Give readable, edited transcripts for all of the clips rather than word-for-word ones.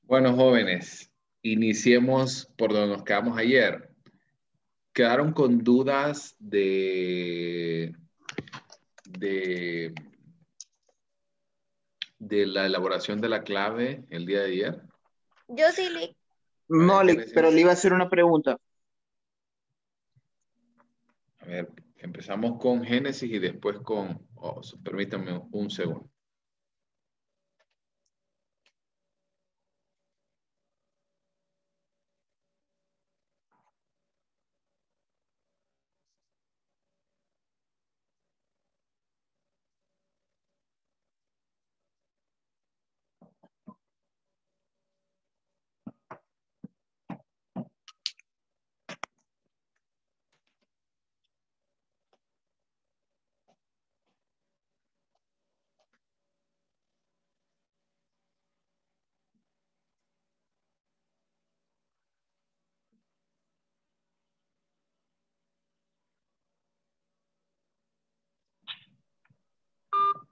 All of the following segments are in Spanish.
Bueno, jóvenes, iniciemos por donde nos quedamos ayer. Quedaron con dudas de, de la elaboración de la clave el día de ayer. Yo sí, Lick. A ver, No, pero Génesis. le iba a hacer una pregunta. A ver, empezamos con Génesis y después con... permítanme un segundo.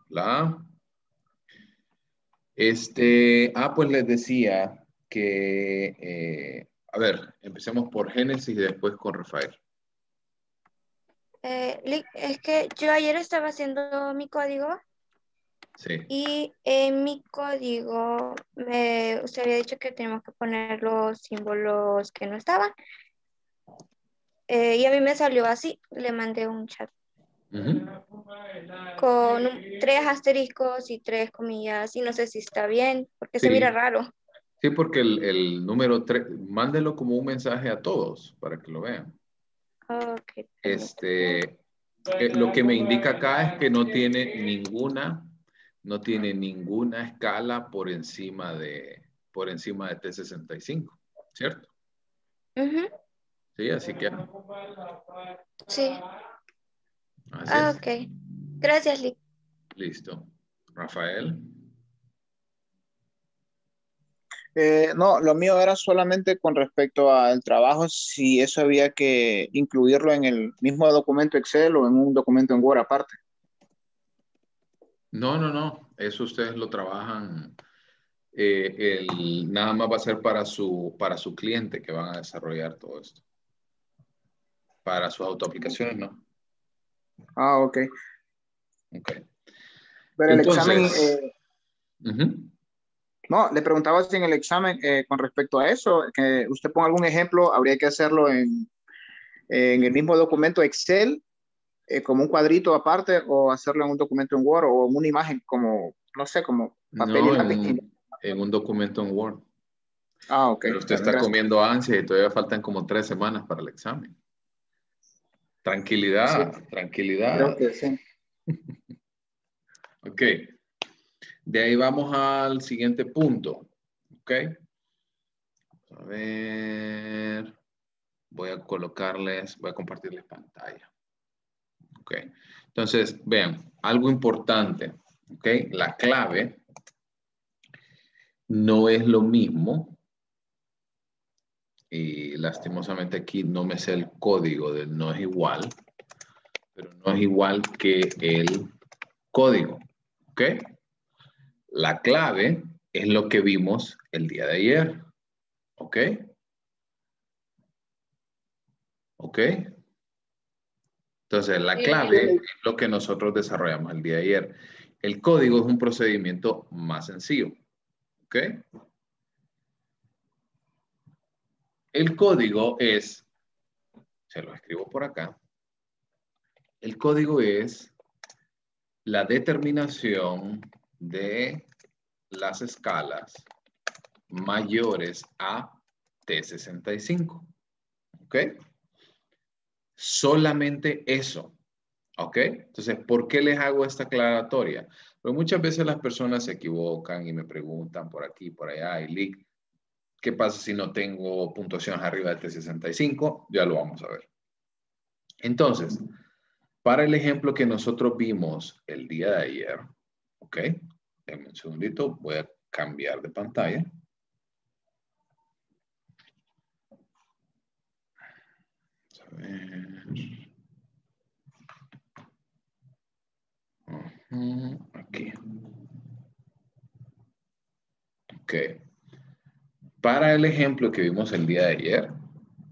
¿La? Pues les decía que, a ver, empecemos por Génesis y después con Rafael. Lick, es que yo ayer estaba haciendo mi código Sí. y en mi código usted había dicho que tenemos que poner los símbolos que no estaban. Y a mí me salió así, le mandé un chat Ujú. con tres asteriscos y tres comillas y no sé si está bien porque se mira Sí, raro. sí, porque el número 3, mándelo como un mensaje a todos para que lo vean. Ok, permítame. Lo que me indica acá es que no tiene ninguna escala por encima de T65, ¿cierto? Ujú, Sí, así que sí, así es. ok. Gracias, Lick. Listo. Rafael. No, lo mío era solamente con respecto al trabajo, si eso había que incluirlo en el mismo documento Excel o en un documento en Word aparte. No, no, no. Eso ustedes lo trabajan. Nada más va a ser para su cliente que van a desarrollar todo esto. Para sus autoaplicaciones, ¿no? Ah, ok. Ok. Pero el examen, Entonces, ujú. no, le preguntaba si en el examen con respecto a eso, que usted ponga algún ejemplo, habría que hacerlo en el mismo documento Excel, como un cuadrito aparte, o hacerlo en un documento en Word o en una imagen como, no sé, como papel y No lápiz. en un documento en Word. Ah, ok, Pero usted está bien, está gracias. comiendo ansia y todavía faltan como 3 semanas para el examen. Sí, Tranquilidad, creo tranquilidad. que sí. Ok. De ahí vamos al siguiente punto. Ok. A ver. Voy a compartirles pantalla. Ok. Entonces, vean, algo importante. Ok. La clave no es lo mismo. Y lastimosamente aquí no me sé el código del no es igual, pero no es igual que el código. ¿Ok? La clave es lo que vimos el día de ayer. ¿Ok? ¿Ok? Entonces, la clave es lo que nosotros desarrollamos el día de ayer. El código es un procedimiento más sencillo. ¿Ok? El código es, se lo escribo por acá, el código es la determinación de las escalas mayores a T65. ¿Ok? Solamente eso. ¿Ok? Entonces, ¿por qué les hago esta aclaratoria? Porque muchas veces las personas se equivocan y me preguntan por aquí, por allá, y Lick, ¿qué pasa si no tengo puntuaciones arriba de T65? Ya lo vamos a ver. Entonces, para el ejemplo que nosotros vimos el día de ayer, ¿ok? Denme un segundito, voy a cambiar de pantalla. A ver. Aquí. Ok. para el ejemplo que vimos el día de ayer,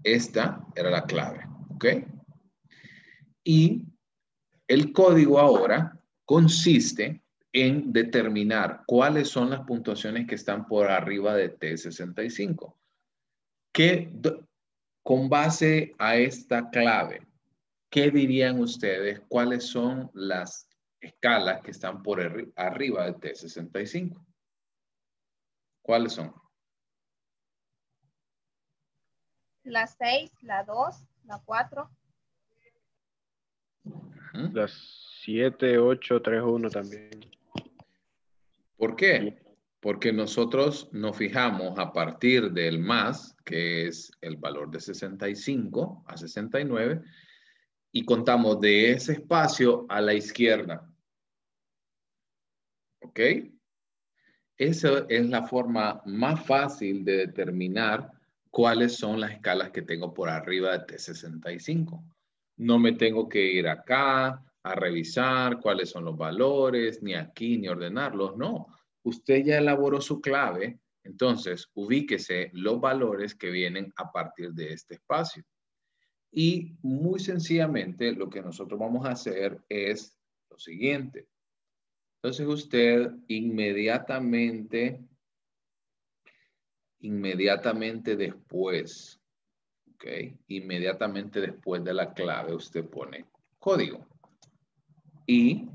esta era la clave, ¿ok? Y el código ahora consiste en determinar cuáles son las puntuaciones que están por arriba de T65. Con base a esta clave, ¿qué dirían ustedes? ¿Cuáles son las escalas que están por arriba de T65? ¿Cuáles son? La 6, la 2, la 4. Las 7, 8, 3, 1 también. ¿Por qué? Porque nosotros nos fijamos a partir del más, que es el valor de 65 a 69, y contamos de ese espacio a la izquierda. ¿Ok? Esa es la forma más fácil de determinar cuáles son las escalas que tengo por arriba de T65. No me tengo que ir acá a revisar cuáles son los valores, ni aquí, ni ordenarlos. No, usted ya elaboró su clave, entonces ubíquese los valores que vienen a partir de este espacio. Y muy sencillamente lo que nosotros vamos a hacer es lo siguiente. Entonces usted inmediatamente después, ¿ok? Inmediatamente después de la clave usted pone código. Y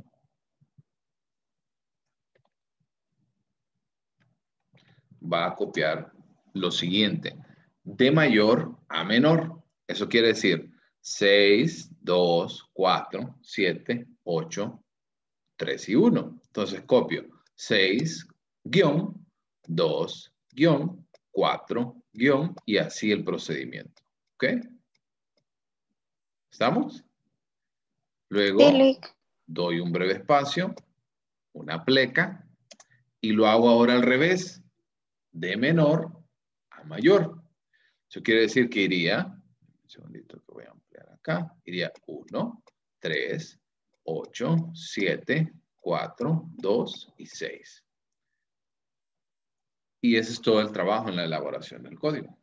va a copiar lo siguiente. De mayor a menor. Eso quiere decir 6, 2, 4, 7, 8, 3 y 1. Entonces copio 6, guión, 2, guión, 4, guión y así el procedimiento. ¿Ok? ¿Estamos? Luego doy un breve espacio, una pleca y lo hago ahora al revés, de menor a mayor. Eso quiere decir que iría, un segundito que voy a ampliar acá, iría 1, 3, 8, 7, 4, 2 y 6. Y ese es todo el trabajo en la elaboración del código.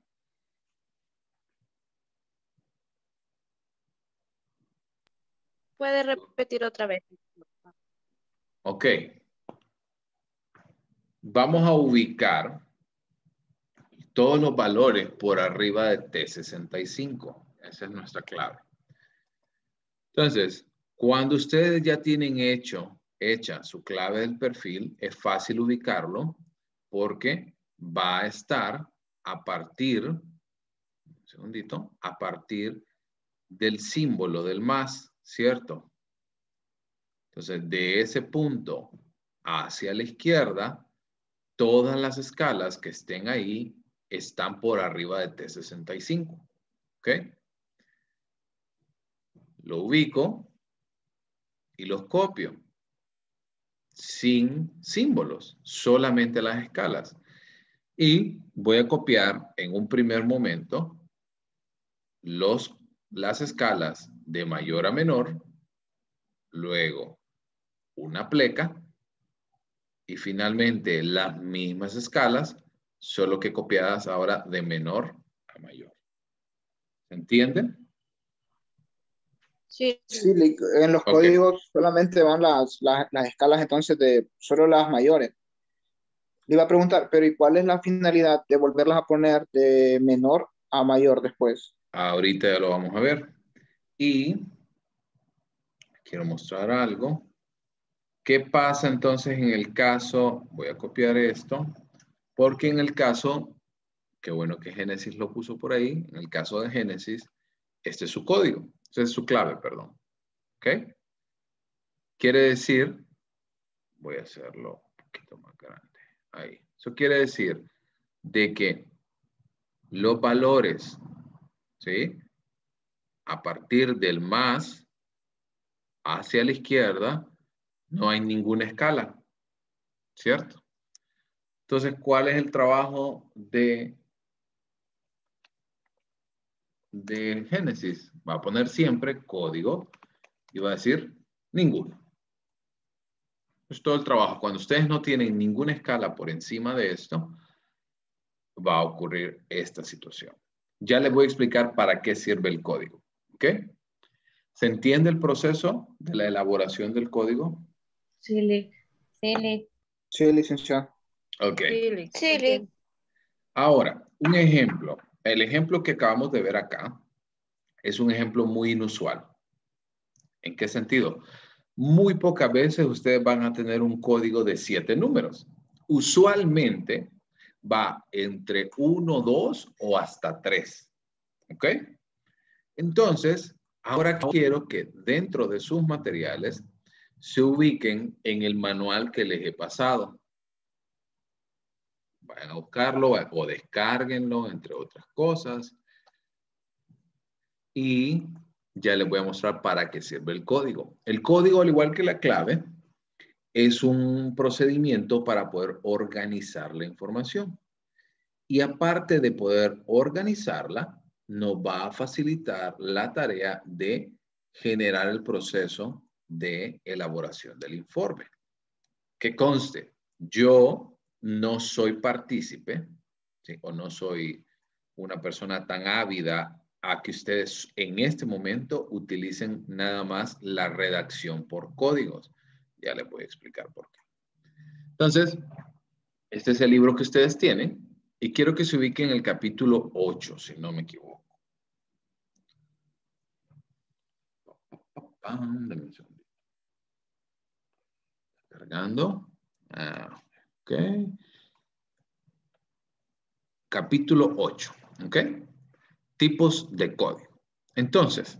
¿Puede repetir otra vez? Ok. Vamos a ubicar todos los valores por arriba de T65. Esa es nuestra clave. Entonces, cuando ustedes ya tienen hecha su clave del perfil, es fácil ubicarlo porque va a estar a partir, un segundito, a partir del símbolo del más, ¿cierto? Entonces, de ese punto hacia la izquierda, todas las escalas que estén ahí están por arriba de T65. ¿Ok? Lo ubico y los copio sin símbolos, solamente las escalas. Y voy a copiar en un primer momento las escalas de mayor a menor, luego una pleca y finalmente las mismas escalas, solo que copiadas ahora de menor a mayor. ¿Se entiende? Sí. Sí, en los códigos solamente van las escalas entonces de solo las mayores. Le iba a preguntar, pero ¿y cuál es la finalidad de volverlas a poner de menor a mayor después? Ahorita ya lo vamos a ver. Y quiero mostrar algo. ¿Qué pasa entonces en el caso? Voy a copiar esto. Porque en el caso, qué bueno que Génesis lo puso por ahí. En el caso de Génesis, este es su código. Este es su clave, perdón. ¿Ok? Quiere decir, voy a hacerlo un poquito más grande. Ahí. Eso quiere decir de que los valores, ¿sí? A partir del más hacia la izquierda, no hay ninguna escala, ¿cierto? Entonces, ¿cuál es el trabajo de Génesis? Va a poner siempre código y va a decir ninguno. Es todo el trabajo. Cuando ustedes no tienen ninguna escala por encima de esto, va a ocurrir esta situación. Ya les voy a explicar para qué sirve el código. ¿Ok? ¿Se entiende el proceso de la elaboración del código? Sí, sí. Sí, licenciado. Ok. Sí, Lick. Ahora, un ejemplo. El ejemplo que acabamos de ver acá es un ejemplo muy inusual. ¿En qué sentido? Muy pocas veces ustedes van a tener un código de 7 números. Usualmente va entre 1, 2 o hasta 3. ¿Ok? Entonces, ahora quiero que dentro de sus materiales se ubiquen en el manual que les he pasado. Vayan a buscarlo o descárguenlo, entre otras cosas. Y ya les voy a mostrar para qué sirve el código. El código, al igual que la clave, es un procedimiento para poder organizar la información. Y aparte de poder organizarla, nos va a facilitar la tarea de generar el proceso de elaboración del informe. Que conste, yo no soy partícipe, ¿sí? O no soy una persona tan ávida a que ustedes en este momento utilicen nada más la redacción por códigos. Ya les voy a explicar por qué. Entonces, este es el libro que ustedes tienen y quiero que se ubiquen en el capítulo 8, si no me equivoco. Dame un segundito. Cargando. Ok. Capítulo 8. ¿Ok? Tipos de código. Entonces,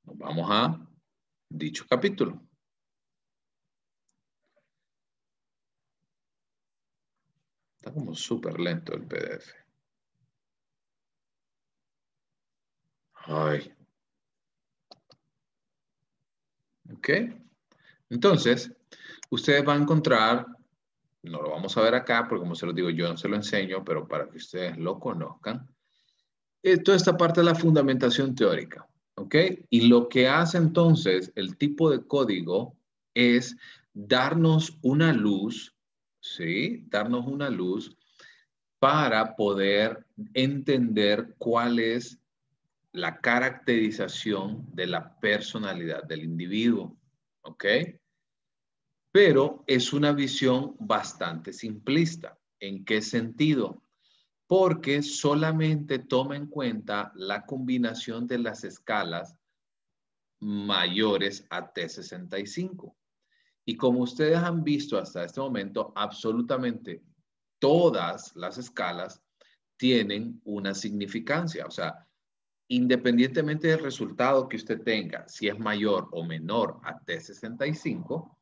nos vamos a dicho capítulo. Está como súper lento el PDF. Ay. ¿Ok? Entonces, ustedes van a encontrar, no lo vamos a ver acá, porque como se los digo, yo no se lo enseño, pero para que ustedes lo conozcan. Toda esta parte de la fundamentación teórica. ¿Ok? Y lo que hace entonces el tipo de código es darnos una luz, ¿sí? Darnos una luz para poder entender cuál es la caracterización de la personalidad del individuo. ¿Ok? Pero es una visión bastante simplista. ¿En qué sentido? Porque solamente toma en cuenta la combinación de las escalas mayores a T65. Y como ustedes han visto hasta este momento, absolutamente todas las escalas tienen una significancia. O sea, independientemente del resultado que usted tenga, si es mayor o menor a T65,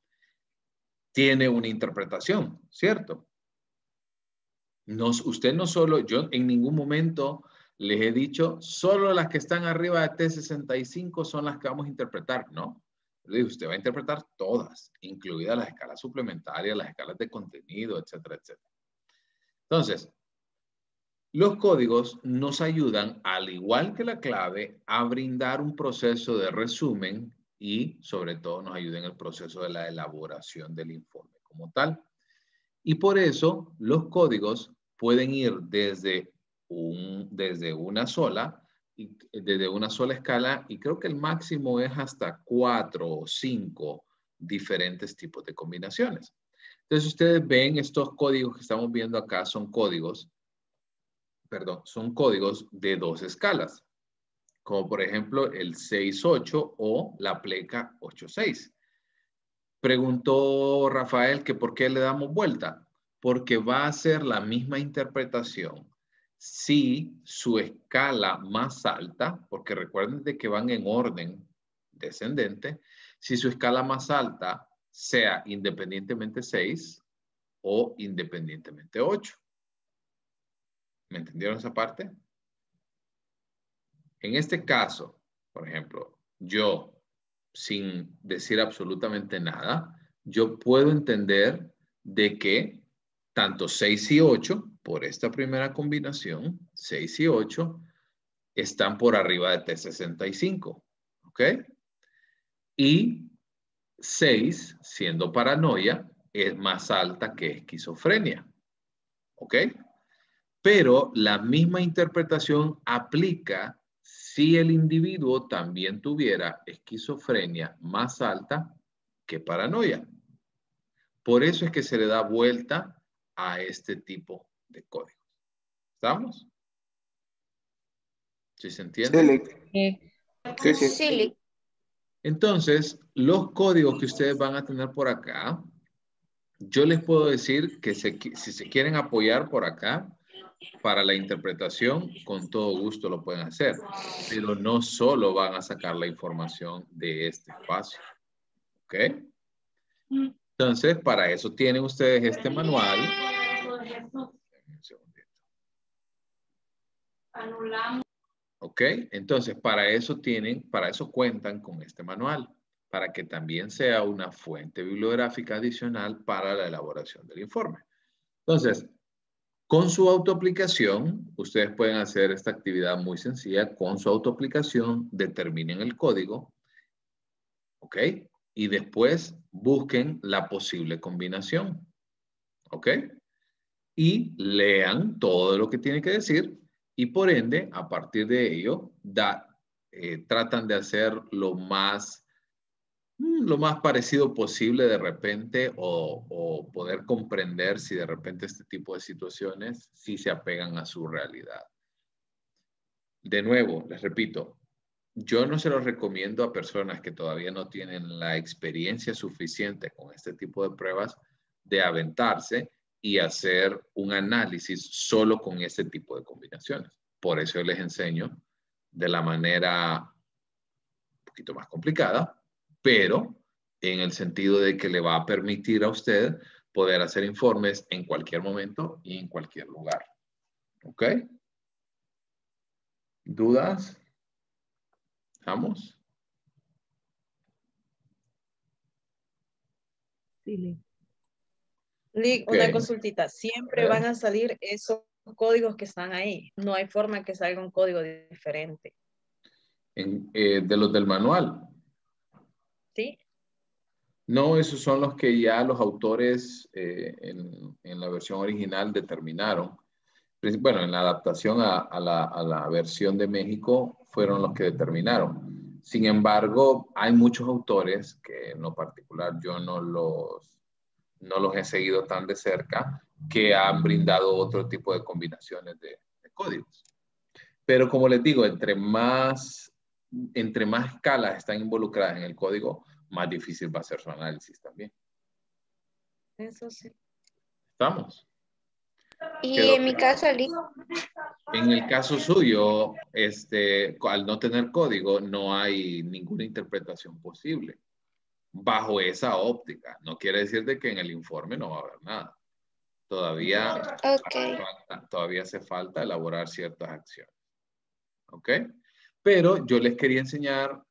tiene una interpretación, ¿cierto? Usted no solo, yo en ningún momento les he dicho, solo las que están arriba de T65 son las que vamos a interpretar, ¿no? Le digo, usted va a interpretar todas, incluidas las escalas suplementarias, las escalas de contenido, etcétera, etcétera. Entonces, los códigos nos ayudan, al igual que la clave, a brindar un proceso de resumen y, sobre todo, nos ayudan en el proceso de la elaboración del informe como tal. Y por eso los códigos pueden ir desde una sola escala y creo que el máximo es hasta 4 o 5 diferentes tipos de combinaciones. Entonces ustedes ven estos códigos que estamos viendo acá son códigos de 2 escalas, como por ejemplo el 6-8 o la pleca 8-6. Preguntó Rafael que por qué le damos vuelta. Porque va a ser la misma interpretación si su escala más alta, porque recuerden de que van en orden descendente, si su escala más alta sea independientemente 6 o independientemente 8. ¿Me entendieron esa parte? En este caso, por ejemplo, yo, sin decir absolutamente nada, yo puedo entender de que tanto 6 y 8, por esta primera combinación, 6 y 8, están por arriba de T65. ¿Ok? Y 6, siendo paranoia, es más alta que esquizofrenia. ¿Ok? Pero la misma interpretación aplica si el individuo también tuviera esquizofrenia más alta que paranoia. Por eso es que se le da vuelta a este tipo de códigos. ¿Estamos? ¿Sí se entiende? Sí, Lick. Sí. Sí. Lick. Entonces, los códigos que ustedes van a tener por acá, yo les puedo decir que si se quieren apoyar por acá para la interpretación, con todo gusto lo pueden hacer. Pero no solo van a sacar la información de este espacio. ¿Ok? Entonces, para eso tienen ustedes este manual. Un segundito. ¿Ok? Entonces, para eso cuentan con este manual, para que también sea una fuente bibliográfica adicional para la elaboración del informe. Entonces, con su autoaplicación, ustedes pueden hacer esta actividad muy sencilla. Con su autoaplicación, determinen el código, ¿ok? Y después busquen la posible combinación, ¿ok? Y lean todo lo que tiene que decir y por ende, a partir de ello, tratan de hacer lo más parecido posible de repente o poder comprender si de repente este tipo de situaciones sí se apegan a su realidad. De nuevo, les repito, yo no se los recomiendo a personas que todavía no tienen la experiencia suficiente con este tipo de pruebas de aventarse y hacer un análisis solo con este tipo de combinaciones. Por eso yo les enseño de la manera un poquito más complicada, pero en el sentido de que le va a permitir a usted poder hacer informes en cualquier momento y en cualquier lugar. ¿Ok? ¿Dudas? ¿Vamos? Sí. Lick, Ok. una consultita. Siempre A ver. van a salir esos códigos que están ahí. No hay forma que salga un código diferente. De los del manual. ¿Sí? No, esos son los que ya los autores en la versión original determinaron. Bueno, en la adaptación a la versión de México fueron los que determinaron. Sin embargo, hay muchos autores que en lo particular yo no los he seguido tan de cerca, que han brindado otro tipo de combinaciones de códigos. Pero como les digo, entre más escalas están involucradas en el código, más difícil va a ser su análisis también. Eso sí. ¿Estamos? Y en mi caso, Lick, En el caso suyo, al no tener código, no hay ninguna interpretación posible bajo esa óptica. No quiere decir de que en el informe no va a haber nada. Todavía hace falta elaborar ciertas acciones. ¿Ok? Pero yo les quería enseñar,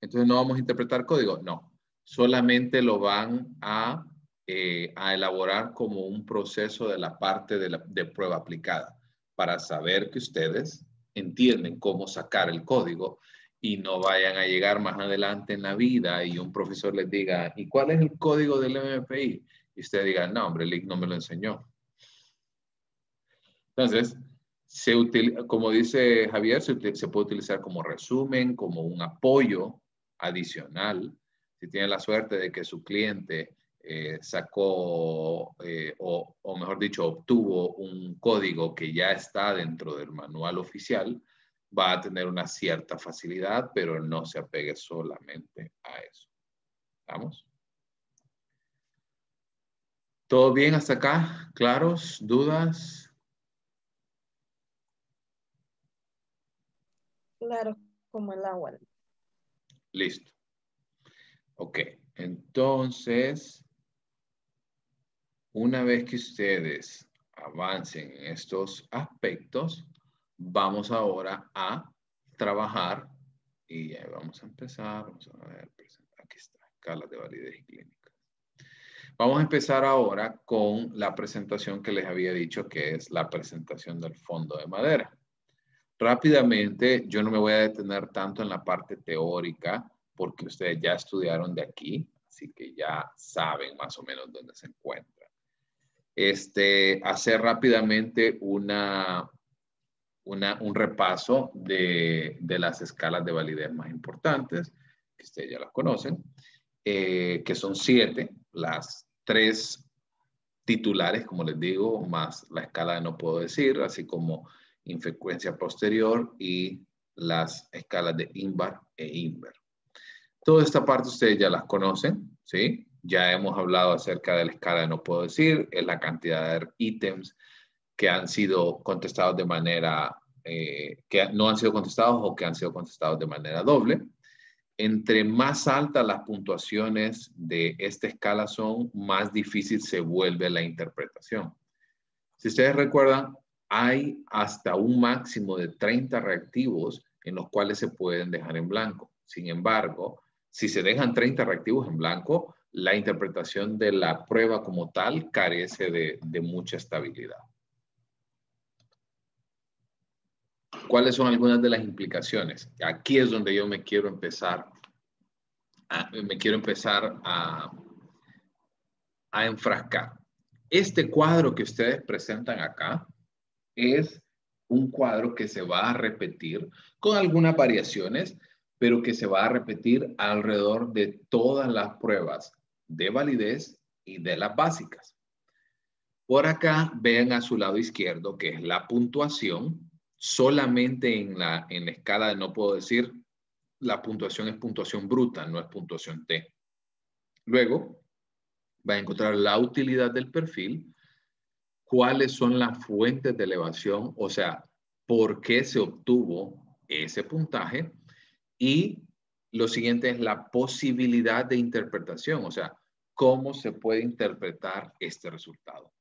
entonces no vamos a interpretar código, no. Solamente lo van a elaborar como un proceso de la parte de prueba aplicada, para saber que ustedes entienden cómo sacar el código y no vayan a llegar más adelante en la vida y un profesor les diga, ¿y cuál es el código del MPI? Y usted diga, no, hombre, Lick no me lo enseñó. Entonces, como dice Javier, se puede utilizar como resumen, como un apoyo adicional. Si tiene la suerte de que su cliente sacó, o mejor dicho, obtuvo un código que ya está dentro del manual oficial, va a tener una cierta facilidad, pero no se apegue solamente a eso. ¿Vamos? ¿Todo bien hasta acá? ¿Claros? ¿Dudas? Claro, como el agua. Listo. Ok, entonces, una vez que ustedes avancen en estos aspectos, vamos ahora a trabajar y vamos a empezar. Vamos a ver, aquí está, escalas de validez y clínicas. Vamos a empezar ahora con la presentación que les había dicho, que es la presentación del fondo de madera. Rápidamente, yo no me voy a detener tanto en la parte teórica, porque ustedes ya estudiaron de aquí, así que ya saben más o menos dónde se encuentran. hacer rápidamente un repaso de las escalas de validez más importantes, que ustedes ya las conocen, que son 7, las 3 titulares, como les digo, más la escala de no puedo decir, así como infrecuencia posterior y las escalas de INVAR e INVER. Toda esta parte ustedes ya las conocen, ¿sí? Ya hemos hablado acerca de la escala de no puedo decir, es la cantidad de ítems que han sido contestados de manera, que no han sido contestados o que han sido contestados de manera doble. Entre más altas las puntuaciones de esta escala son, más difícil se vuelve la interpretación. Si ustedes recuerdan, hay hasta un máximo de 30 reactivos en los cuales se pueden dejar en blanco. Sin embargo, si se dejan 30 reactivos en blanco, la interpretación de la prueba como tal carece de mucha estabilidad. ¿Cuáles son algunas de las implicaciones? Aquí es donde yo me quiero empezar a enfrascar. Este cuadro que ustedes presentan acá es un cuadro que se va a repetir con algunas variaciones, pero que se va a repetir alrededor de todas las pruebas de validez y de las básicas. Por acá vean a su lado izquierdo que es la puntuación. Solamente en la escala de no puedo decir, la puntuación es puntuación bruta, no es puntuación T. Luego va a encontrar la utilidad del perfil, cuáles son las fuentes de elevación, o sea, por qué se obtuvo ese puntaje. Y lo siguiente es la posibilidad de interpretación, o sea, cómo se puede interpretar este resultado.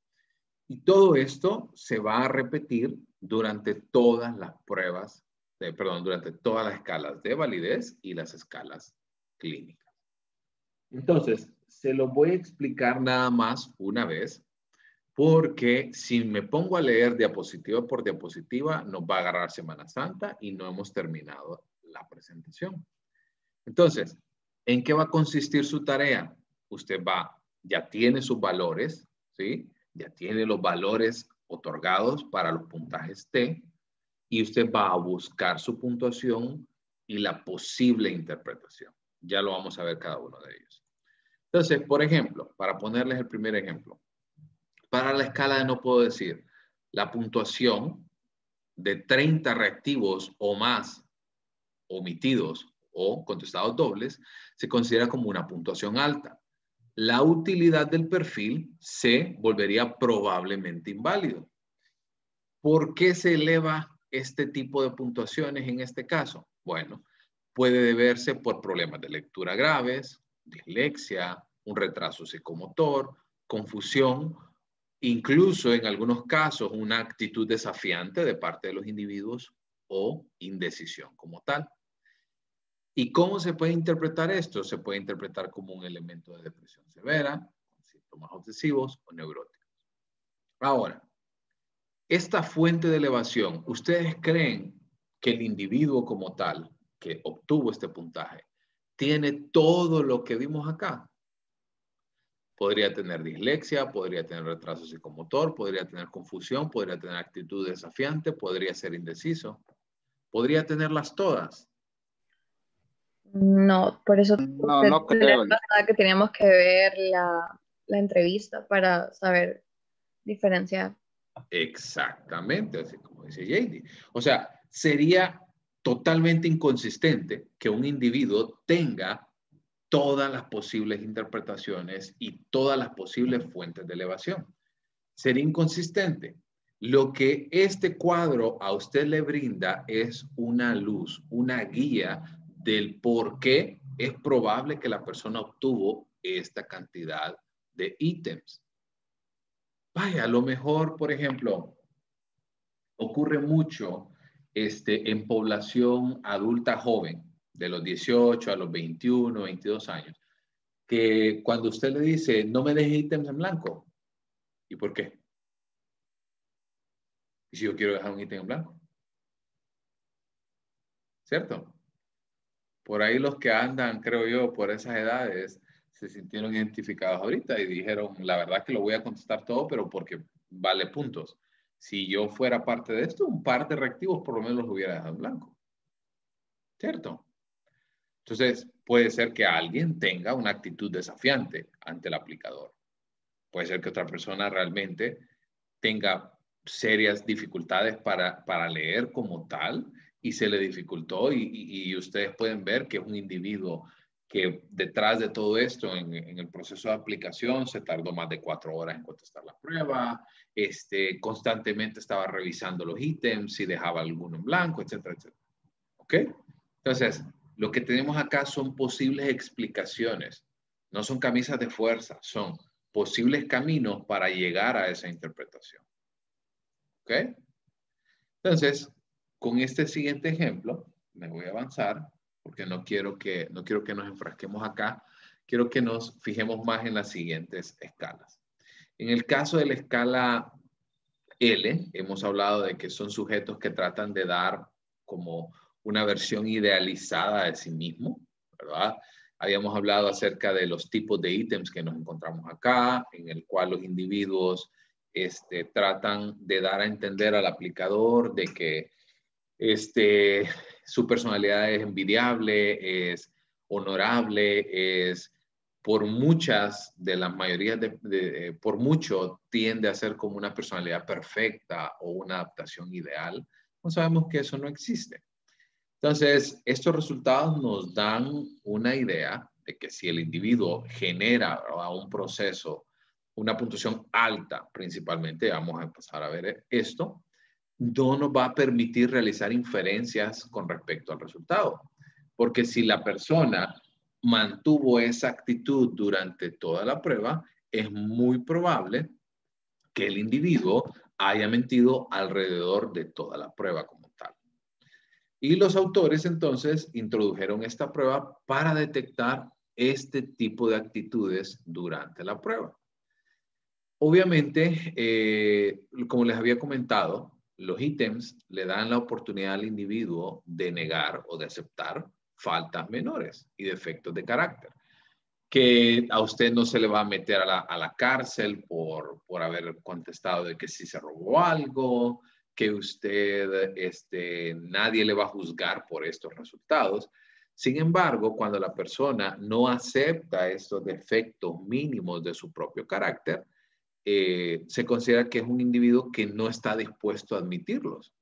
Y todo esto se va a repetir durante todas las pruebas, durante todas las escalas de validez y las escalas clínicas. Entonces, se lo voy a explicar nada más una vez, porque si me pongo a leer diapositiva por diapositiva, nos va a agarrar Semana Santa y no hemos terminado la presentación. Entonces, ¿en qué va a consistir su tarea? Usted ya tiene sus valores, ¿sí? Ya tiene los valores otorgados para los puntajes T y usted va a buscar su puntuación y la posible interpretación. Ya lo vamos a ver cada uno de ellos. Entonces, por ejemplo, para ponerles el primer ejemplo, para la escala de no puedo decir, la puntuación de 30 reactivos o más omitidos o contestados dobles se considera como una puntuación alta. La utilidad del perfil se volvería probablemente inválido. ¿Por qué se eleva este tipo de puntuaciones en este caso? Bueno, puede deberse por problemas de lectura graves, dislexia, un retraso psicomotor, confusión, incluso en algunos casos una actitud desafiante de parte de los individuos o indecisión como tal. ¿Y cómo se puede interpretar esto? Se puede interpretar como un elemento de depresión severa, síntomas obsesivos o neuróticos. Ahora, esta fuente de elevación, ¿ustedes creen que el individuo como tal, que obtuvo este puntaje, tiene todo lo que vimos acá? Podría tener dislexia, podría tener retraso psicomotor, podría tener confusión, podría tener actitud desafiante, podría ser indeciso. ¿Podría tenerlas todas? No, por eso No creo. que teníamos que ver la entrevista para saber diferenciar. Exactamente, así como dice JD. O sea, sería totalmente inconsistente que un individuo tenga todas las posibles interpretaciones y todas las posibles fuentes de elevación. Sería inconsistente. Lo que este cuadro a usted le brinda es una luz, una guía del por qué es probable que la persona obtuvo esta cantidad de ítems. Vaya, a lo mejor, por ejemplo, ocurre mucho en población adulta joven, de los 18 a los 21, 22 años, que cuando usted le dice, no me deje ítems en blanco, ¿y por qué? ¿Y si yo quiero dejar un ítem en blanco? ¿Cierto? Por ahí los que andan, creo yo, por esas edades, se sintieron identificados ahorita y dijeron, la verdad que lo voy a contestar todo, pero porque vale puntos. Si yo fuera parte de esto, un par de reactivos por lo menos los hubiera dejado en blanco. ¿Cierto? Entonces, puede ser que alguien tenga una actitud desafiante ante el aplicador. Puede ser que otra persona realmente tenga serias dificultades para leer como tal y se le dificultó y ustedes pueden ver que es un individuo que detrás de todo esto en el proceso de aplicación se tardó más de 4 horas en contestar la prueba, constantemente estaba revisando los ítems, si dejaba alguno en blanco, etcétera, etcétera. ¿Ok? Entonces, lo que tenemos acá son posibles explicaciones, no son camisas de fuerza, son posibles caminos para llegar a esa interpretación. ¿Ok? Entonces, con este siguiente ejemplo, me voy a avanzar porque no quiero que nos enfrasquemos acá. Quiero que nos fijemos más en las siguientes escalas. En el caso de la escala L, hemos hablado de que son sujetos que tratan de dar como una versión idealizada de sí mismo, ¿verdad? Habíamos hablado acerca de los tipos de ítems que nos encontramos acá, en el cual los individuos tratan de dar a entender al aplicador de que su personalidad es envidiable, es honorable, es por muchas de las mayorías, por mucho tiende a ser como una personalidad perfecta o una adaptación ideal. No sabemos que eso no existe. Entonces, estos resultados nos dan una idea de que si el individuo genera a un proceso una puntuación alta, principalmente, vamos a empezar a ver esto, no nos va a permitir realizar inferencias con respecto al resultado. Porque si la persona mantuvo esa actitud durante toda la prueba, es muy probable que el individuo haya mentido alrededor de toda la prueba como tal. Y los autores entonces introdujeron esta prueba para detectar este tipo de actitudes durante la prueba. Obviamente, como les había comentado, los ítems le dan la oportunidad al individuo de negar o de aceptar faltas menores y defectos de carácter. Que a usted no se le va a meter a la cárcel por haber contestado de que sí se robó algo, que usted, nadie le va a juzgar por estos resultados. Sin embargo, cuando la persona no acepta estos defectos mínimos de su propio carácter, se considera que es un individuo que no está dispuesto a admitirlos.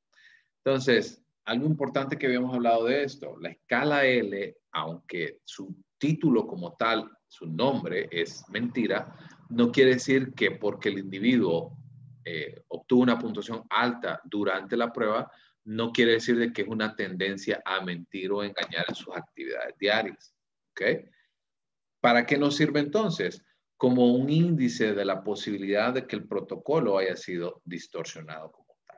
Entonces, algo importante que habíamos hablado de esto, la escala L, aunque su título como tal, su nombre es mentira, no quiere decir que porque el individuo obtuvo una puntuación alta durante la prueba, no quiere decir de que es una tendencia a mentir o engañar en sus actividades diarias. ¿Ok? ¿Para qué nos sirve entonces? Como un índice de la posibilidad de que el protocolo haya sido distorsionado como tal.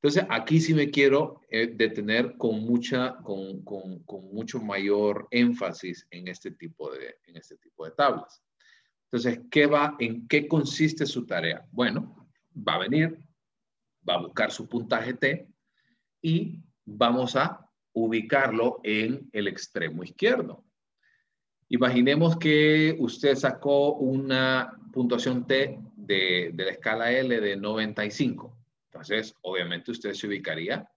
Entonces, aquí sí me quiero detener con mucho mayor énfasis en este tipo de tablas. Entonces, ¿en qué consiste su tarea? Bueno, va a venir, va a buscar su puntaje T y vamos a ubicarlo en el extremo izquierdo. Imaginemos que usted sacó una puntuación T de la escala L de 95. Entonces, obviamente usted se ubicaría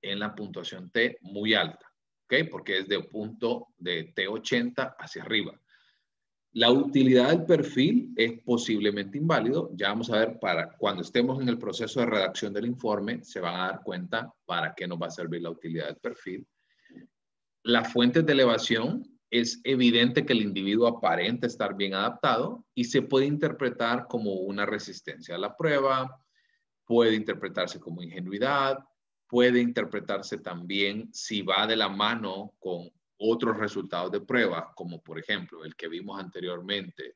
en la puntuación T muy alta, ¿ok? Porque es de punto de T80 hacia arriba. La utilidad del perfil es posiblemente inválido. Ya vamos a ver cuando estemos en el proceso de redacción del informe, se van a dar cuenta para qué nos va a servir la utilidad del perfil. Las fuentes de elevación, es evidente que el individuo aparenta estar bien adaptado y se puede interpretar como una resistencia a la prueba, puede interpretarse como ingenuidad, puede interpretarse también si va de la mano con otros resultados de prueba, como por ejemplo el que vimos anteriormente,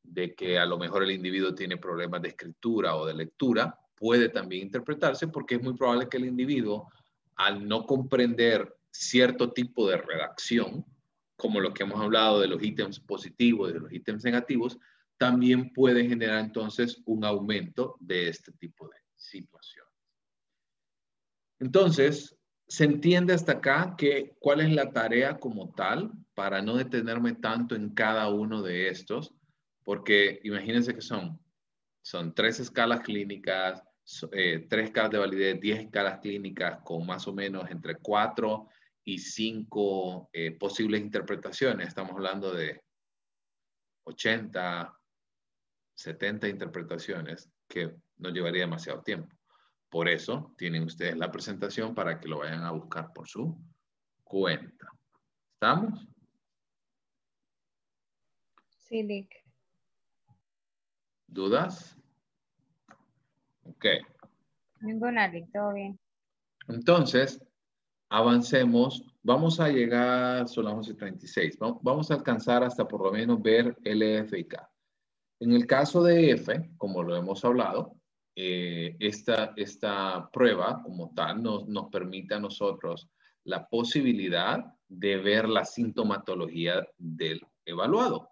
de que a lo mejor el individuo tiene problemas de escritura o de lectura, puede también interpretarse porque es muy probable que el individuo, al no comprender cierto tipo de redacción, como lo que hemos hablado de los ítems positivos y de los ítems negativos, también puede generar entonces un aumento de este tipo de situaciones. Entonces, se entiende hasta acá cuál es la tarea como tal para no detenerme tanto en cada uno de estos, porque imagínense que son 3 escalas clínicas, 3 escalas de validez, 10 escalas clínicas con más o menos entre 4 y 5 posibles interpretaciones. Estamos hablando de 80, 70 interpretaciones que nos llevaría demasiado tiempo. Por eso tienen ustedes la presentación para que lo vayan a buscar por su cuenta. ¿Estamos? Sí, Lick. ¿Dudas? Ok. Ninguna, Lick, todo bien. Entonces, avancemos. Vamos a llegar, son las 11:36. Vamos a alcanzar hasta por lo menos ver L, F y K. En el caso de F, como lo hemos hablado, esta prueba como tal nos permite a nosotros la posibilidad de ver la sintomatología del evaluado.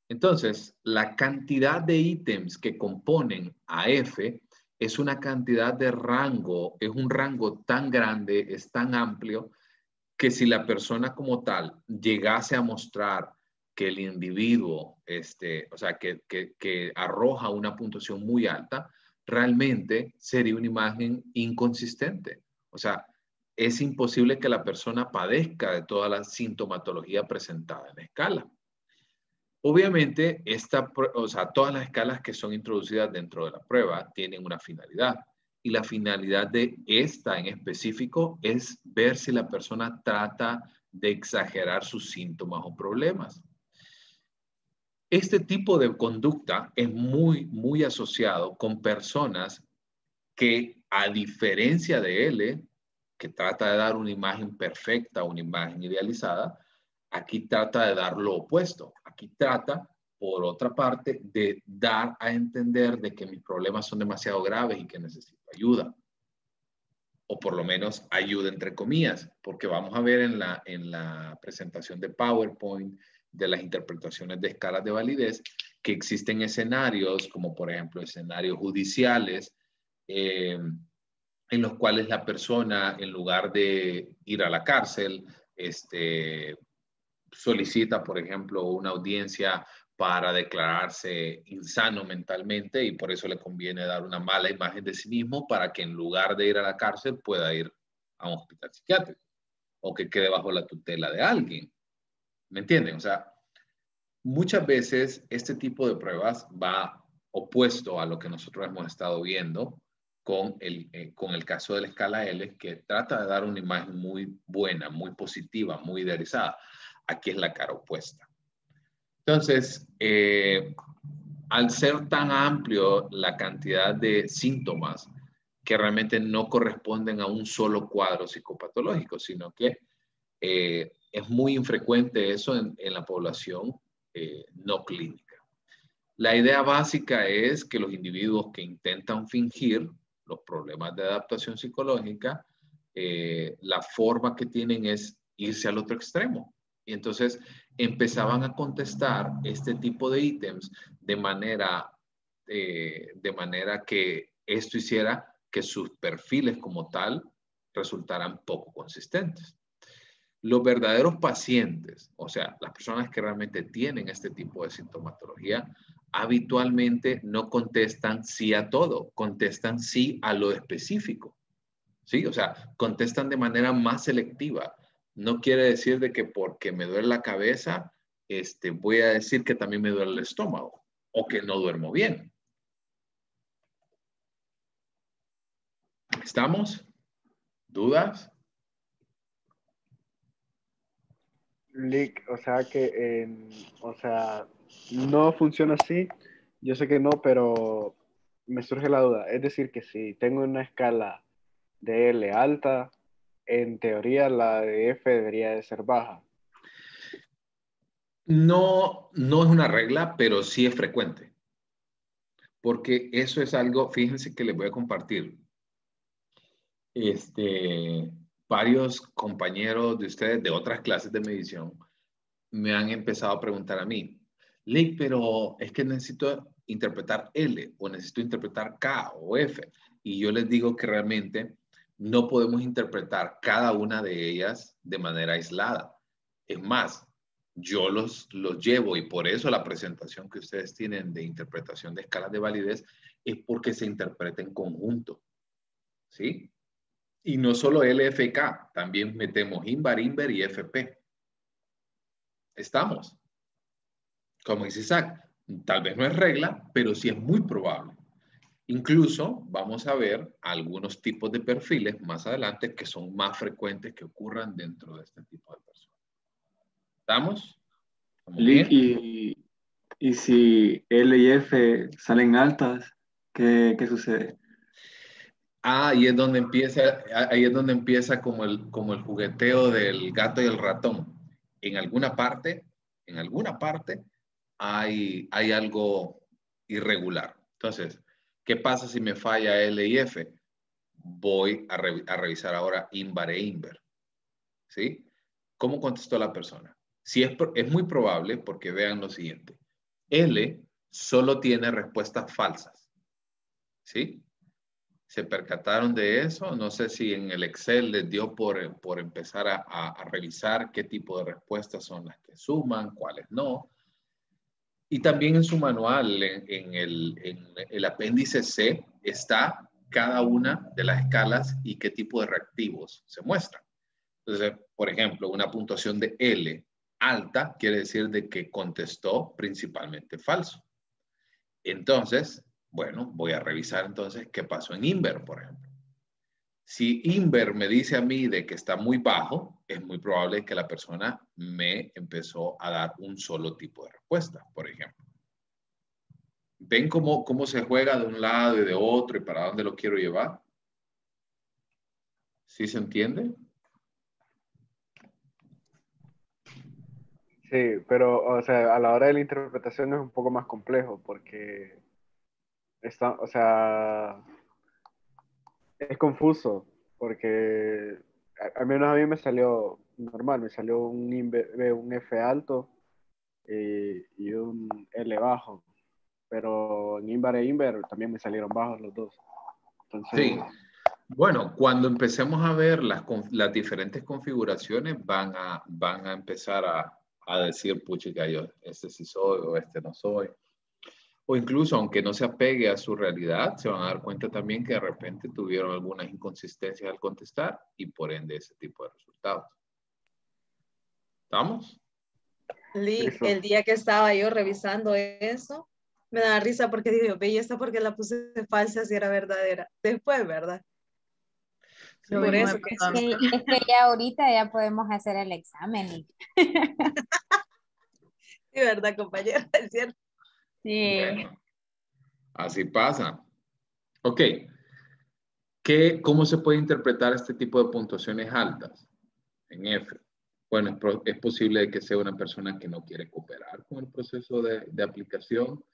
Entonces, la cantidad de ítems que componen a F es una cantidad de rango, es un rango tan grande, es tan amplio, que si la persona como tal llegase a mostrar que el individuo, o sea, que arroja una puntuación muy alta, realmente sería una imagen inconsistente. O sea, es imposible que la persona padezca de toda la sintomatología presentada en la escala. Obviamente, todas las escalas que son introducidas dentro de la prueba tienen una finalidad. Y la finalidad de esta en específico es ver si la persona trata de exagerar sus síntomas o problemas. Este tipo de conducta es muy asociado con personas que, a diferencia de L, que trata de dar una imagen perfecta, una imagen idealizada, aquí trata de dar lo opuesto. Aquí trata, por otra parte, de dar a entender de que mis problemas son demasiado graves y que necesito ayuda. O por lo menos ayuda entre comillas, porque vamos a ver en la presentación de PowerPoint de las interpretaciones de escalas de validez que existen escenarios, como por ejemplo escenarios judiciales, en los cuales la persona, en lugar de ir a la cárcel, solicita, por ejemplo, una audiencia para declararse insano mentalmente y por eso le conviene dar una mala imagen de sí mismo para que en lugar de ir a la cárcel pueda ir a un hospital psiquiátrico o que quede bajo la tutela de alguien. ¿Me entienden? O sea, muchas veces este tipo de pruebas va opuesto a lo que nosotros hemos estado viendo con el caso de la escala L, que trata de dar una imagen muy buena, muy positiva, muy idealizada. Aquí es la cara opuesta. Entonces, al ser tan amplio la cantidad de síntomas que realmente no corresponden a un solo cuadro psicopatológico, sino que es muy infrecuente eso en la población no clínica. La idea básica es que los individuos que intentan fingir los problemas de adaptación psicológica, la forma que tienen es irse al otro extremo. Y entonces empezaban a contestar este tipo de ítems de manera que esto hiciera que sus perfiles como tal resultaran poco consistentes. Los verdaderos pacientes, o sea, las personas que realmente tienen este tipo de sintomatología, habitualmente no contestan sí a todo, contestan sí a lo específico. ¿Sí? O sea, contestan de manera más selectiva. No quiere decir de que porque me duele la cabeza, voy a decir que también me duele el estómago o que no duermo bien. ¿Estamos? ¿Dudas? Lick, o sea que, no funciona así. Yo sé que no, pero me surge la duda. Es decir, que si tengo una escala de L alta, en teoría la de F debería de ser baja. No, no es una regla, pero sí es frecuente. Porque eso es algo, fíjense que les voy a compartir. Varios compañeros de ustedes de otras clases de medición me han empezado a preguntar a mí, Lick, pero es que necesito interpretar L o necesito interpretar K o F. Y yo les digo que realmente no podemos interpretar cada una de ellas de manera aislada. Es más, Yo los llevo, y por eso la presentación que ustedes tienen de interpretación de escalas de validez es porque se interpreta en conjunto, ¿sí? Y no solo LFK, también metemos INVAR, INVER y FP. Estamos. Como dice Isaac, tal vez no es regla, pero sí es muy probable. Incluso vamos a ver algunos tipos de perfiles más adelante que son más frecuentes que ocurran dentro de este tipo de personas. ¿Estamos? ¿Estamos bien? Y si L y F salen altas, ¿qué sucede? Ahí es donde empieza como el jugueteo del gato y el ratón. En alguna parte hay algo irregular. Entonces, ¿qué pasa si me falla L y F? Voy a revisar ahora INVAR e INVER. ¿Sí? ¿Cómo contestó la persona? Si es muy probable, porque vean lo siguiente. L solo tiene respuestas falsas. ¿Sí? ¿Se percataron de eso? No sé si en el Excel les dio por empezar a revisar qué tipo de respuestas son las que suman, cuáles no. Y también en su manual, en el apéndice C, está cada una de las escalas y qué tipo de reactivos se muestran. Entonces, por ejemplo, una puntuación de L alta quiere decir de que contestó principalmente falso. Entonces, bueno, voy a revisar entonces qué pasó en INVER, por ejemplo. Si INVER me dice a mí de que está muy bajo, es muy probable que la persona me empezó a dar un solo tipo de respuesta, por ejemplo. ¿Ven cómo se juega de un lado y de otro y para dónde lo quiero llevar? ¿Sí se entiende? Sí, pero, o sea, a la hora de la interpretación es un poco más complejo porque está, o sea, es confuso porque al menos a mí me salió normal, me salió un F alto y un L bajo, pero en INVAR e INVER también me salieron bajos los dos. Entonces, Sí. Bueno, cuando empecemos a ver las diferentes configuraciones, van a empezar a decir, puchica, yo este sí soy o este no soy. O incluso, aunque no se apegue a su realidad, se van a dar cuenta también que de repente tuvieron algunas inconsistencias al contestar y por ende ese tipo de resultados. ¿Estamos? Lick, el día que estaba yo revisando eso, me da risa porque digo, ve, ¿y esta porque la puse falsa si era verdadera? Después, ¿verdad? Lo Por mismo eso me que pasó a mí. Es que ya ahorita ya podemos hacer el examen. sí, ¿verdad, compañera? Es cierto. Sí. Bueno, así pasa. Ok. ¿Cómo se puede interpretar este tipo de puntuaciones altas en F? Bueno, es posible que sea una persona que no quiere cooperar con el proceso de aplicación,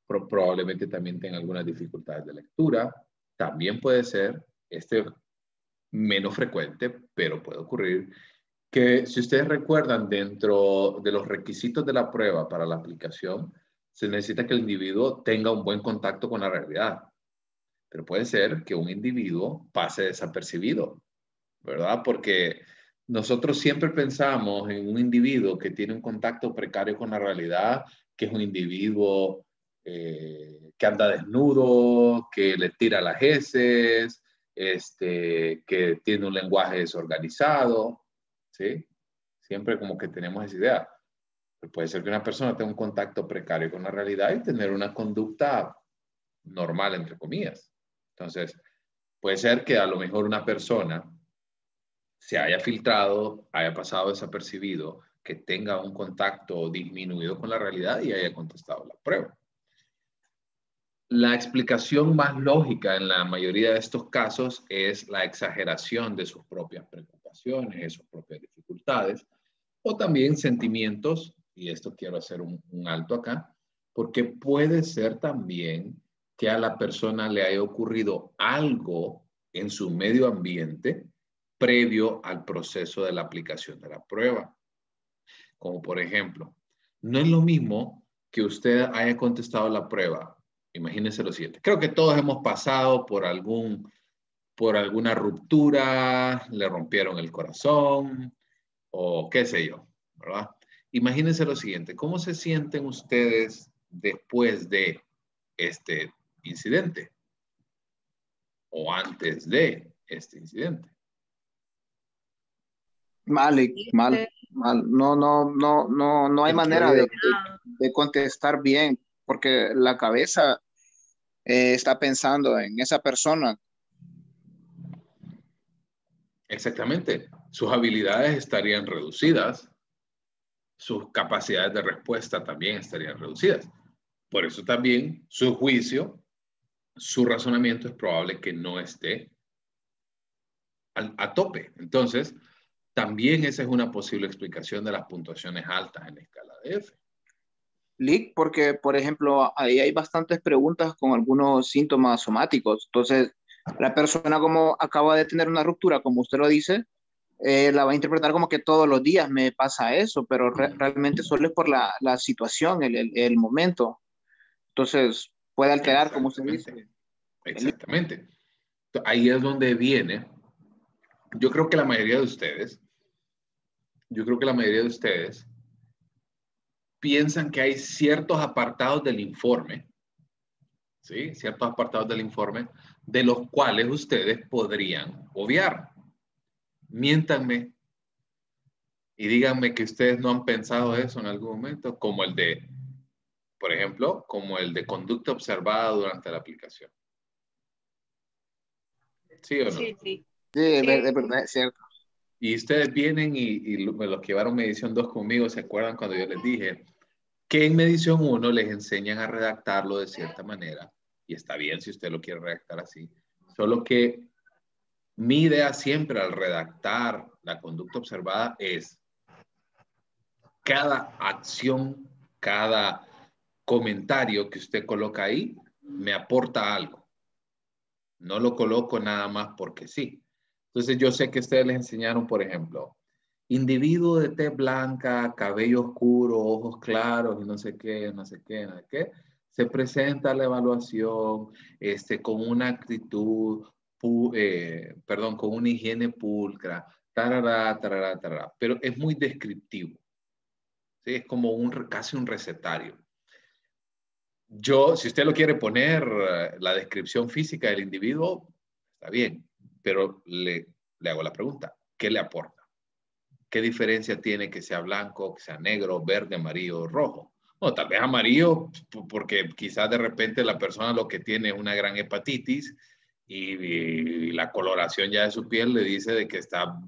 pero probablemente también tenga algunas dificultades de lectura. También puede ser, menos frecuente, pero puede ocurrir, que si ustedes recuerdan, dentro de los requisitos de la prueba para la aplicación, se necesita que el individuo tenga un buen contacto con la realidad. Pero puede ser que un individuo pase desapercibido, ¿verdad? Porque nosotros siempre pensamos en un individuo que tiene un contacto precario con la realidad, que es un individuo que anda desnudo, que le tira las heces, que tiene un lenguaje desorganizado, ¿sí? Siempre como que tenemos esa idea. Pero puede ser que una persona tenga un contacto precario con la realidad y tener una conducta normal, entre comillas. Entonces, puede ser que a lo mejor una persona se haya filtrado, haya pasado desapercibido, que tenga un contacto disminuido con la realidad y haya contestado la prueba. La explicación más lógica en la mayoría de estos casos es la exageración de sus propias preocupaciones, de sus propias dificultades, o también sentimientos, y esto quiero hacer un alto acá, porque puede ser también que a la persona le haya ocurrido algo en su medio ambiente previo al proceso de la aplicación de la prueba. Como por ejemplo, no es lo mismo que usted haya contestado la prueba. Imagínense lo siguiente. Creo que todos hemos pasado por alguna ruptura, le rompieron el corazón o qué sé yo, ¿verdad? Imagínense lo siguiente, ¿cómo se sienten ustedes después de este incidente? O antes de este incidente. Mal, mal, mal. No hay manera de contestar bien, porque la cabeza está pensando en esa persona. Exactamente. Sus habilidades estarían reducidas. Sus capacidades de respuesta también estarían reducidas. Por eso también su juicio, su razonamiento es probable que no esté a tope. Entonces, también esa es una posible explicación de las puntuaciones altas en la escala de F. Lick, porque, por ejemplo, ahí hay bastantes preguntas con algunos síntomas somáticos. Entonces, la persona como acaba de tener una ruptura, como usted lo dice, la va a interpretar como que todos los días me pasa eso, pero realmente solo es por la situación, el momento. Entonces, puede alterar, como usted dice. Exactamente. Ahí es donde viene. Yo creo que la mayoría de ustedes piensan que hay ciertos apartados del informe, ¿sí? Ciertos apartados del informe de los cuales ustedes podrían obviar. Miéntanme y díganme que ustedes no han pensado eso en algún momento, como el de, por ejemplo, como el de conducta observada durante la aplicación. ¿Sí o no? Sí, sí. Sí, de verdad, es cierto. Y ustedes vienen y los que llevaron medición 2 conmigo, ¿se acuerdan cuando yo les dije que en medición 1 les enseñan a redactarlo de cierta manera? Y está bien si usted lo quiere redactar así. Solo que mi idea siempre al redactar la conducta observada es cada acción, cada comentario que usted coloca ahí, me aporta algo. No lo coloco nada más porque sí. Entonces yo sé que ustedes les enseñaron, por ejemplo, individuo de tez blanca, cabello oscuro, ojos claros y no sé qué, no sé qué, no sé qué. Se presenta la evaluación con una actitud, con una higiene pulcra, tarará, tarará, tarará. Pero es muy descriptivo. ¿Sí? Es como casi un recetario. Yo, si usted lo quiere poner, la descripción física del individuo, está bien, pero le hago la pregunta, ¿qué le aporta? ¿Qué diferencia tiene que sea blanco, que sea negro, verde, amarillo o rojo? Bueno, tal vez amarillo, porque quizás de repente la persona lo que tiene es una gran hepatitis y la coloración ya de su piel le dice de que está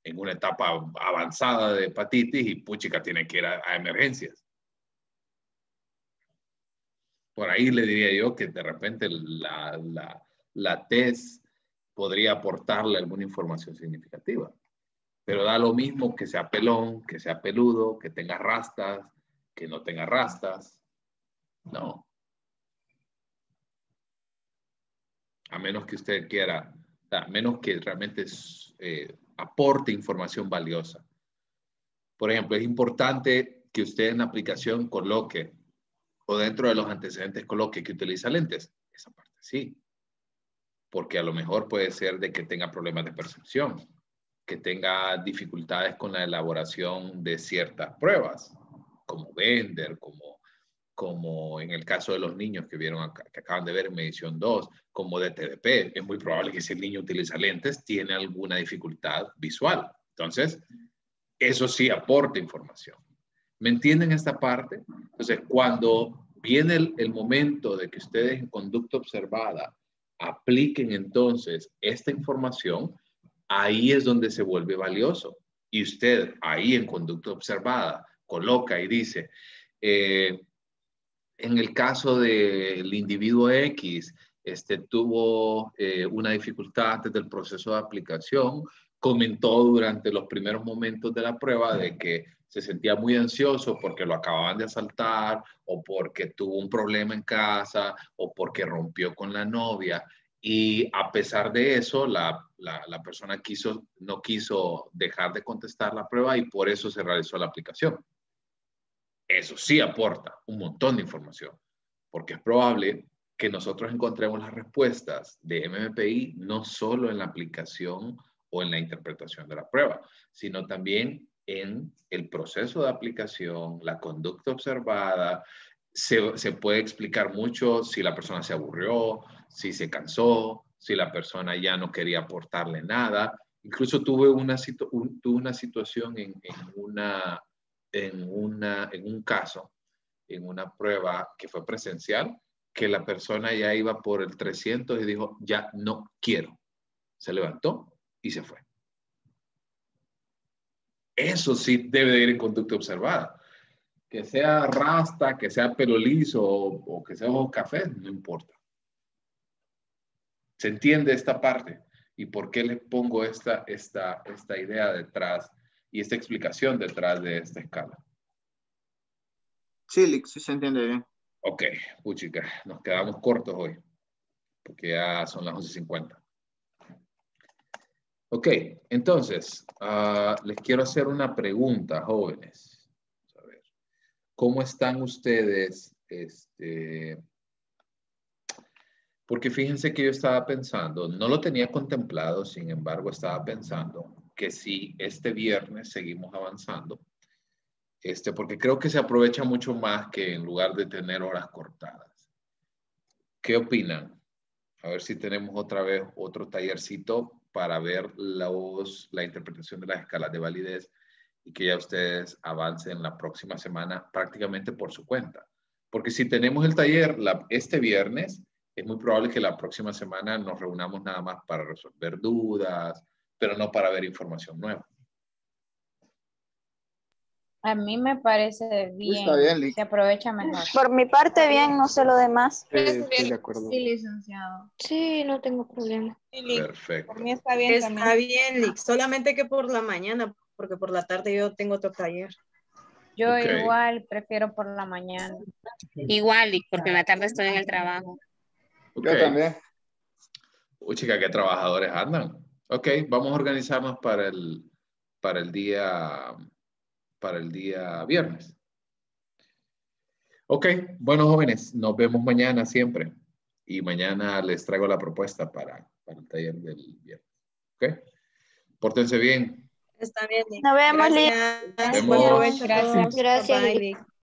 en una etapa avanzada de hepatitis y puchica tiene que ir a emergencias. Por ahí le diría yo que de repente la test podría aportarle alguna información significativa. Pero da lo mismo que sea pelón, que sea peludo, que tenga rastas, que no tenga rastas. No. A menos que usted quiera, a menos que realmente aporte información valiosa. Por ejemplo, es importante que usted en la aplicación coloque o dentro de los antecedentes coloque que utiliza lentes. Esa parte sí. Porque a lo mejor puede ser de que tenga problemas de percepción, que tenga dificultades con la elaboración de ciertas pruebas, como Bender, como en el caso de los niños que vieron acá, que acaban de ver en medición 2, como de TDP. Es muy probable que si el niño utiliza lentes, tiene alguna dificultad visual. Entonces, eso sí aporta información. ¿Me entienden esta parte? Entonces, cuando viene el momento de que ustedes en conducta observada apliquen entonces esta información, ahí es donde se vuelve valioso. Y usted ahí en conducta observada coloca y dice, en el caso del individuo X, tuvo una dificultad antes del proceso de aplicación, comentó durante los primeros momentos de la prueba de que se sentía muy ansioso porque lo acababan de asaltar o porque tuvo un problema en casa o porque rompió con la novia. Y a pesar de eso, la persona no quiso dejar de contestar la prueba y por eso se realizó la aplicación. Eso sí aporta un montón de información, porque es probable que nosotros encontremos las respuestas de MMPI no solo en la aplicación o en la interpretación de la prueba, sino también en el proceso de aplicación, la conducta observada. Se puede explicar mucho si la persona se aburrió, si se cansó, si la persona ya no quería aportarle nada. Incluso tuve una situación en un caso, en una prueba que fue presencial, que la persona ya iba por el 300 y dijo, ya no quiero. Se levantó y se fue. Eso sí debe de ir en conducta observada. Que sea rasta, que sea pelo liso o que sea ojos café, no importa. ¿Se entiende esta parte? ¿Y por qué les pongo esta idea detrás y esta explicación detrás de esta escala? Sí, Lick, sí se entiende bien. Ok, puchica, nos quedamos cortos hoy, porque ya son las 11:50. Ok, entonces, les quiero hacer una pregunta, jóvenes. A ver, ¿cómo están ustedes? Porque fíjense que yo estaba pensando, no lo tenía contemplado, sin embargo, estaba pensando que si este viernes seguimos avanzando, porque creo que se aprovecha mucho más que en lugar de tener horas cortadas. ¿Qué opinan? A ver si tenemos otra vez otro tallercito para ver la interpretación de las escalas de validez y que ya ustedes avancen la próxima semana prácticamente por su cuenta. Porque si tenemos el taller este viernes, es muy probable que la próxima semana nos reunamos nada más para resolver dudas, pero no para ver información nueva. A mí me parece bien. Está bien, Lick. Se aprovecha mejor. Por mi parte, bien, no sé lo demás. Sí, estoy de acuerdo. Sí, licenciado. Sí, no tengo problema. Sí, Lick. Perfecto. Por mí está bien Está también. bien, Lick. Solamente que por la mañana, porque por la tarde yo tengo otro taller. Yo Ok. igual prefiero por la mañana. Igual, y porque en la tarde estoy en el trabajo. Ok. Yo también. Uy, chica, qué trabajadores andan. Ok, vamos a organizarnos para el día viernes. Ok, bueno, jóvenes, nos vemos mañana siempre. Y mañana les traigo la propuesta para el taller del viernes. Ok, pórtense bien. Está bien, Lick. Nos vemos, Lick. Gracias. Nos Buen vemos. provecho a Gracias. todos. Gracias, Bye, Lick. Lick.